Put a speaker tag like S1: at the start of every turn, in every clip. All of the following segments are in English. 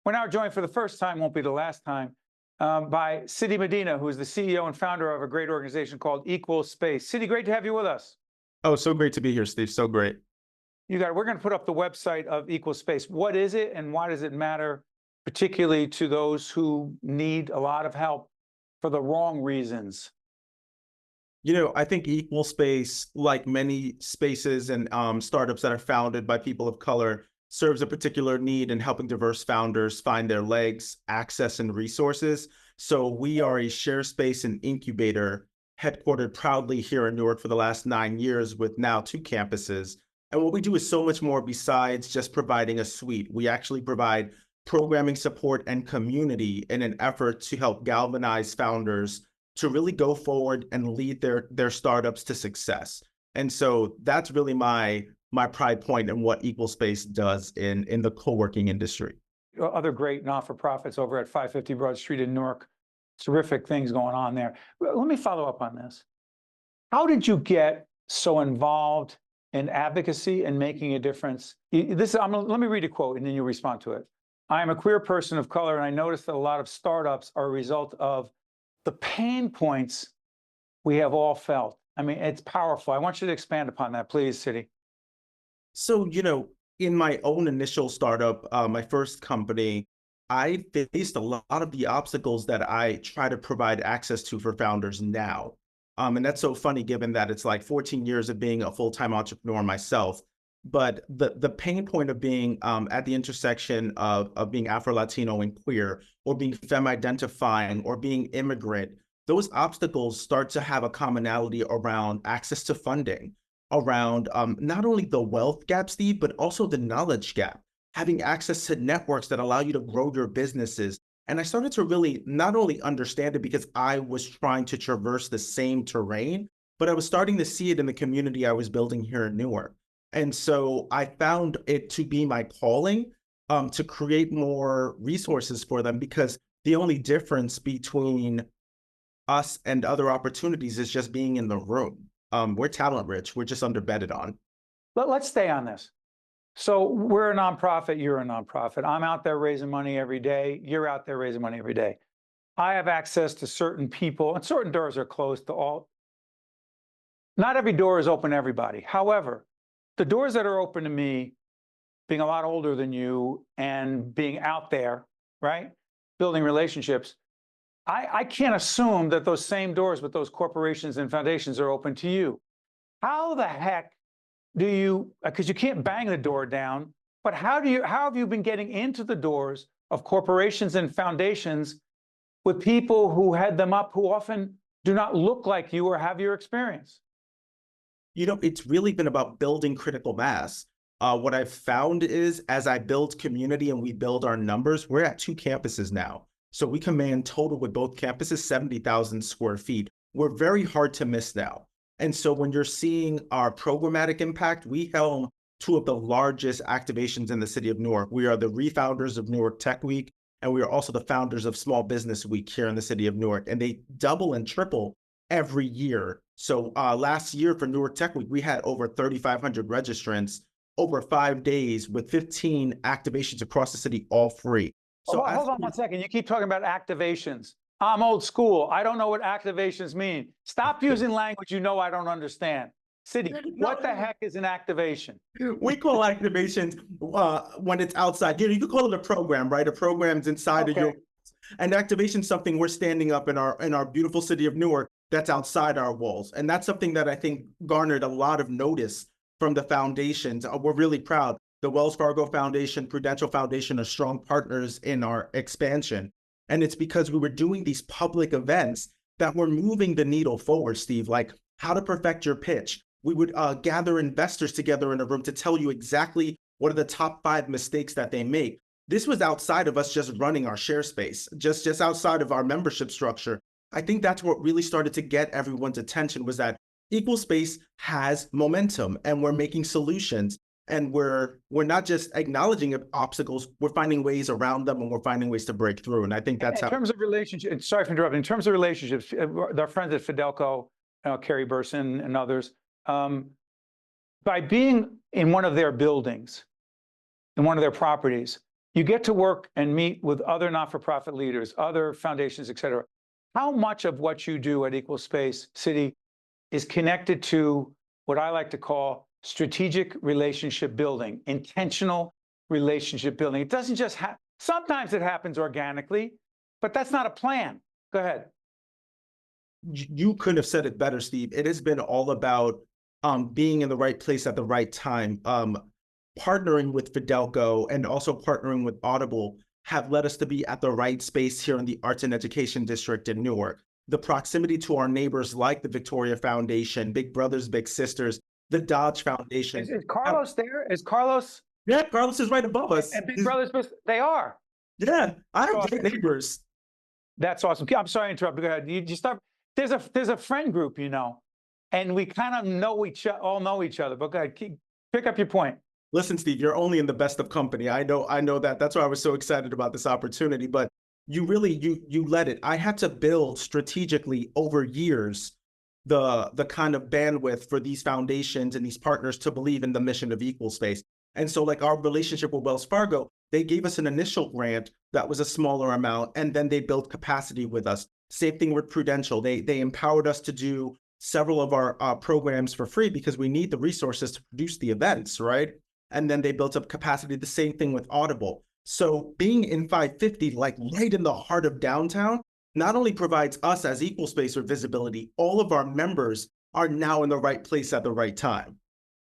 S1: We're now joined for the first time, won't be the last time, by CITI Medina, who is the CEO and founder of a great organization called Equal Space. CITI, great to have you with us.
S2: Oh, so great to be here, Steve. So great.
S1: You got it. We're going to put up the website of Equal Space. What is it and why does it matter, particularly to those who need a lot of help for the wrong reasons?
S2: I think Equal Space, like many spaces and startups that are founded by people of color, serves a particular need in helping diverse founders find their legs, access, and resources. So we are a share space and incubator headquartered proudly here in Newark for the last 9 years with now 2 campuses. And what we do is so much more besides just providing a suite. We actually provide programming support and community in an effort to help galvanize founders to really go forward and lead their startups to success. And so that's really my pride point in what Equal Space does in the co-working industry.
S1: Other great not-for-profits over at 550 Broad Street in Newark. Terrific things going on there. Let me follow up on this. How did you get so involved in advocacy and making a difference? Let me read a quote and then you respond to it. I am a queer person of color and I noticed that a lot of startups are a result of the pain points we have all felt. I mean, it's powerful. I want you to expand upon that, please, CITI.
S2: So, in my own initial startup, my first company, I faced a lot of the obstacles that I try to provide access to for founders now. And that's so funny given that it's like 14 years of being a full-time entrepreneur myself. But the pain point of being at the intersection of being Afro-Latino and queer, or being femme-identifying, or being immigrant, those obstacles start to have a commonality around access to funding, around not only the wealth gap, Steve, but also the knowledge gap, having access to networks that allow you to grow your businesses. And I started to really not only understand it because I was trying to traverse the same terrain, but I was starting to see it in the community I was building here in Newark. And so I found it to be my calling to create more resources for them, because the only difference between us and other opportunities is just being in the room. We're talent rich. We're just underbedded on.
S1: Let's stay on this. So we're a nonprofit. You're a nonprofit. I'm out there raising money every day. You're out there raising money every day. I have access to certain people, and certain doors are closed to all. Not every door is open to everybody. However, the doors that are open to me, being a lot older than you and being out there, right, building relationships, I can't assume that those same doors with those corporations and foundations are open to you. How the heck do you, because you can't bang the door down, but how have you been getting into the doors of corporations and foundations with people who head them up who often do not look like you or have your experience?
S2: It's really been about building critical mass. What I've found is as I build community and we build our numbers, we're at 2 campuses now. So we command total with both campuses, 70,000 square feet. We're very hard to miss now. And so when you're seeing our programmatic impact, we helm 2 of the largest activations in the city of Newark. We are the refounders of Newark Tech Week, and we are also the founders of Small Business Week here in the city of Newark. And they double and triple every year. So last year for Newark Tech Week, we had over 3,500 registrants over 5 days with 15 activations across the city, all free. So
S1: hold on 1 second. You keep talking about activations. I'm old school. I don't know what activations mean. Stop using language I don't understand. CITI, what the heck is an activation?
S2: We call activations when it's outside. You could call it a program, right? A program's inside of your. And activation is something we're standing up in our beautiful city of Newark that's outside our walls. And that's something that I think garnered a lot of notice from the foundations. We're really proud. The Wells Fargo Foundation, Prudential Foundation are strong partners in our expansion. And it's because we were doing these public events that were moving the needle forward, Steve, like how to perfect your pitch. We would gather investors together in a room to tell you exactly what are the top 5 mistakes that they make. This was outside of us just running our share space, just outside of our membership structure. I think that's what really started to get everyone's attention, was that Equal Space has momentum and we're making solutions. And we're not just acknowledging obstacles, we're finding ways around them and we're finding ways to break through. And I think that's
S1: in terms of relationships, sorry for interrupting, in terms of relationships, our friends at Fidelco, Carrie Burson and others, by being in one of their buildings, in one of their properties, You get to work and meet with other not-for-profit leaders, other foundations, et cetera. How much of what you do at Equal Space CITI is connected to what I like to call strategic relationship building, intentional relationship building? It doesn't just happen. Sometimes it happens organically, but that's not a plan. Go ahead.
S2: You couldn't have said it better, Steve. It has been all about being in the right place at the right time. Partnering with Fidelco and also partnering with Audible have led us to be at the right space here in the Arts and Education District in Newark. The proximity to our neighbors like the Victoria Foundation, Big Brothers Big Sisters, the Dodge Foundation.
S1: Is Carlos there? Is Carlos?
S2: Yeah, Carlos is right above us.
S1: And Big Brothers, they are.
S2: Yeah, I have great neighbors.
S1: That's awesome. I'm sorry to interrupt. Go ahead. You start. There's a friend group, and we kind of all know each other. But go ahead, pick up your point.
S2: Listen, Steve, you're only in the best of company. I know that. That's why I was so excited about this opportunity. But you really, you led it. I had to build strategically over years the kind of bandwidth for these foundations and these partners to believe in the mission of Equal Space. And so like our relationship with Wells Fargo, they gave us an initial grant that was a smaller amount, and then they built capacity with us. Same thing with Prudential. They empowered us to do several of our programs for free because we need the resources to produce the events, right? And then they built up capacity, the same thing with Audible. So being in 550, like right in the heart of downtown, not only provides us as Equal Space with visibility, all of our members are now in the right place at the right time.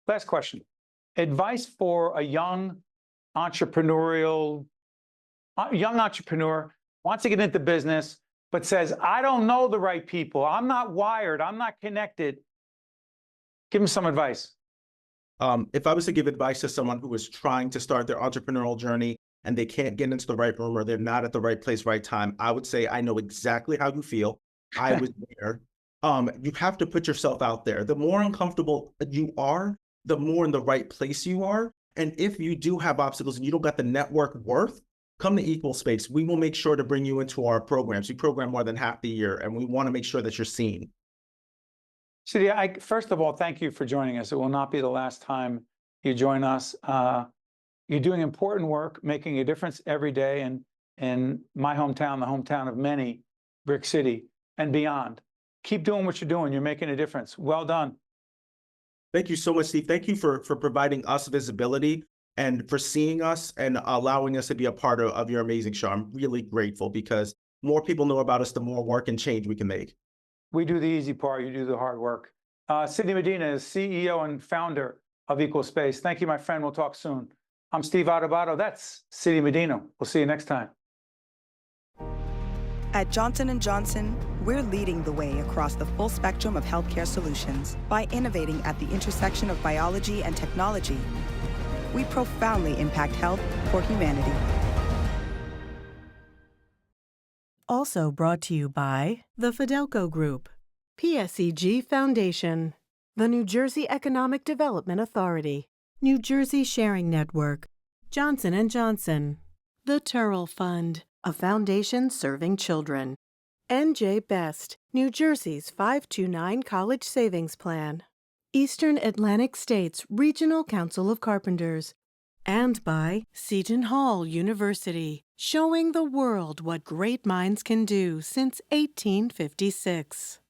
S1: Last question. Advice for a young entrepreneur wants to get into business, but says, I don't know the right people. I'm not wired. I'm not connected. Give them some advice.
S2: If I was to give advice to someone who is trying to start their entrepreneurial journey and they can't get into the right room or they're not at the right place, right time, I would say, I know exactly how you feel. I was there. You have to put yourself out there. The more uncomfortable you are, the more in the right place you are. And if you do have obstacles and you don't got the network worth, come to Equal Space. We will make sure to bring you into our programs. We program more than half the year, and we want to make sure that you're seen.
S1: CITI, first of all, thank you for joining us. It will not be the last time you join us. You're doing important work, making a difference every day in my hometown, the hometown of many, Brick City, and beyond. Keep doing what you're doing. You're making a difference. Well done.
S2: Thank you so much, Steve. Thank you for providing us visibility and for seeing us and allowing us to be a part of your amazing show. I'm really grateful because more people know about us, the more work and change we can make.
S1: We do the easy part. You do the hard work. CITI Medina is CEO and founder of Equal Space. Thank you, my friend. We'll talk soon. I'm Steve Adubato. That's CITI Medina. We'll see you next time.
S3: At Johnson & Johnson, we're leading the way across the full spectrum of healthcare solutions by innovating at the intersection of biology and technology. We profoundly impact health for humanity.
S4: Also brought to you by the Fidelco Group, PSEG Foundation, the New Jersey Economic Development Authority, New Jersey Sharing Network, Johnson & Johnson, the Turrell Fund, a foundation serving children, NJ Best, New Jersey's 529 College Savings Plan, Eastern Atlantic States Regional Council of Carpenters, and by Seton Hall University, showing the world what great minds can do since 1856.